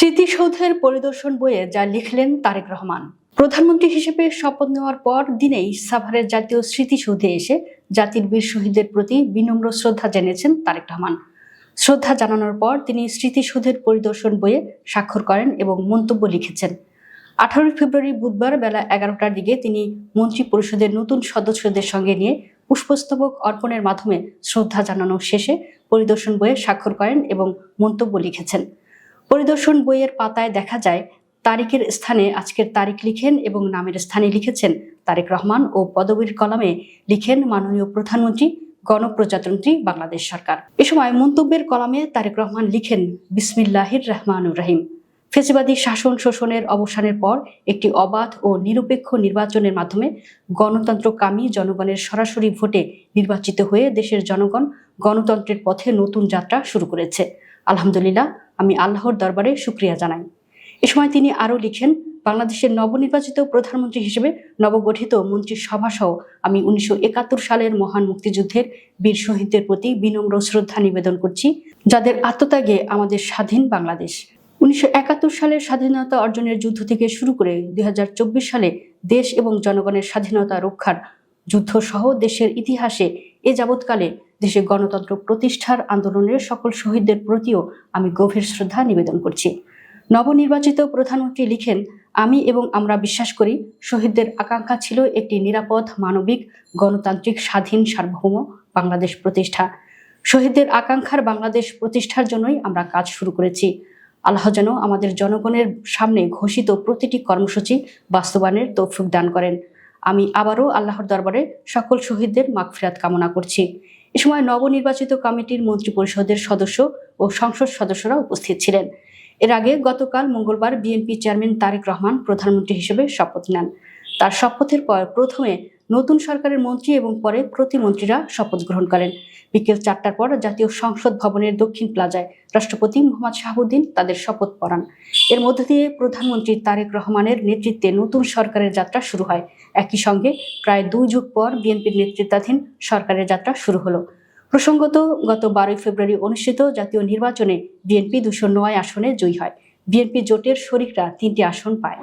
স্মৃতিসৌধের পরিদর্শন বইয়ে যা লিখলেন তারেক রহমান। প্রধানমন্ত্রী হিসেবে শপথ নেওয়ার পর দিনেই সাভারের জাতীয় স্মৃতিসৌধে এসে জাতির বীর শহীদদের প্রতি বিনম্র শ্রদ্ধা জানিয়েছেন তারেক রহমান। শ্রদ্ধা জানানোর পর তিনি স্মৃতিসৌধের পরিদর্শন বইয়ে স্বাক্ষর করেন এবং মন্তব্য লিখেছেন। 18 ফেব্রুয়ারি বুধবার বেলা 11টার দিকে তিনি মন্ত্রী পরিষদের নতুন সদস্যদের সঙ্গে নিয়ে পুষ্পস্তবক অর্পণের মাধ্যমে শ্রদ্ধা জানানো শেষে পরিদর্শন বইয়ে স্বাক্ষর করেন এবং মন্তব্য লিখেছেন। পরিদর্শন বইয়ের পাতায় দেখা যায় তারিখের স্থানে আজকের তারিখ লিখেন এবং নামের স্থানে লিখেছেন তারেক রহমান ও পদবীর কলামে লিখেন মাননীয় প্রধানমন্ত্রী গণপ্রজাতন্ত্রী বাংলাদেশ সরকার। এ সময় মন্তব্যের কলামে তারেক রহমান লিখেন বিসমিল্লাহির রহমানুর রহিম। ফেসিবাদী শাসন শোষণের অবসানের পর একটি অবাধ ও নিরপেক্ষ নির্বাচনের মাধ্যমে গণতন্ত্রকামী জনগণের সরাসরি ভোটে নির্বাচিত হয়ে দেশের জনগণ গণতন্ত্রের পথে নতুন যাত্রা শুরু করেছে। আলহামদুলিল্লাহ, আমি আল্লাহর দরবারে শুকরিয়া জানাই। এ সময় তিনি আরও লিখেন, বাংলাদেশের নবনির্বাচিত প্রধানমন্ত্রী হিসেবে নবগঠিত মন্ত্রিসভা সহ আমি 1971 সালের মহান মুক্তিযুদ্ধের বীর শহীদদের প্রতি বিনম্র শ্রদ্ধা নিবেদন করছি, যাদের আত্মত্যাগে আমাদের স্বাধীন বাংলাদেশ 1971 সালের স্বাধীনতা অর্জনের যুদ্ধ থেকে শুরু করে 2024 সালে দেশ এবং জনগণের স্বাধীনতা রক্ষার যুদ্ধ সহ দেশের ইতিহাসে এ যাবৎকালে দেশে গণতন্ত্র প্রতিষ্ঠার আন্দোলনের সকল শহীদদের প্রতিও আমি গভীর শ্রদ্ধা নিবেদন করছি। নবনির্বাচিত প্রধানমন্ত্রী লিখেন, আমি এবং আমরা বিশ্বাস করি শহীদদের আকাঙ্ক্ষা ছিল একটি নিরাপদ, মানবিক, গণতান্ত্রিক, স্বাধীন, সার্বভৌম বাংলাদেশ প্রতিষ্ঠা। শহীদদের আকাঙ্ক্ষার বাংলাদেশ প্রতিষ্ঠার জন্যই আমরা কাজ শুরু করেছি। আল্লাহ যেন আমাদের জনগণের সামনে ঘোষিত প্রতিটি কর্মসূচি বাস্তবায়নের তৌফিক দান করেন। আমি আবারও আল্লাহর দরবারে সকল শহীদদের মাগফিরাত কামনা করছি। এ সময় নবনির্বাচিত কমিটির মন্ত্রী পরিষদের সদস্য ও সংসদ সদস্যরা উপস্থিত ছিলেন। এর আগে গতকাল মঙ্গলবার বিএনপি চেয়ারম্যান তারেক রহমান প্রধানমন্ত্রী হিসেবে শপথ নেন। তার শপথের পর প্রথমে নতুন সরকারের মন্ত্রী এবং পরে প্রতিমন্ত্রীরা শপথ গ্রহণ করেন। বিকেল 4টার পর জাতীয় সংসদ ভবনের দক্ষিণ প্লাজায় রাষ্ট্রপতি মোহাম্মদ শাহাবুদ্দিন তাদের শপথ পড়ান। এর মধ্য দিয়ে প্রধানমন্ত্রী তারেক রহমানের নেতৃত্বে নতুন সরকারের যাত্রা শুরু হয়। একই সঙ্গে প্রায় 2 যুগ পর বিএনপির নেতৃত্বাধীন সরকারের যাত্রা শুরু হলো। প্রসঙ্গত, গত 12 ফেব্রুয়ারি অনুষ্ঠিত জাতীয় নির্বাচনে বিএনপি 209 আসনে জয়ী হয়। বিএনপি জোটের শরিকরা 3টি আসন পায়।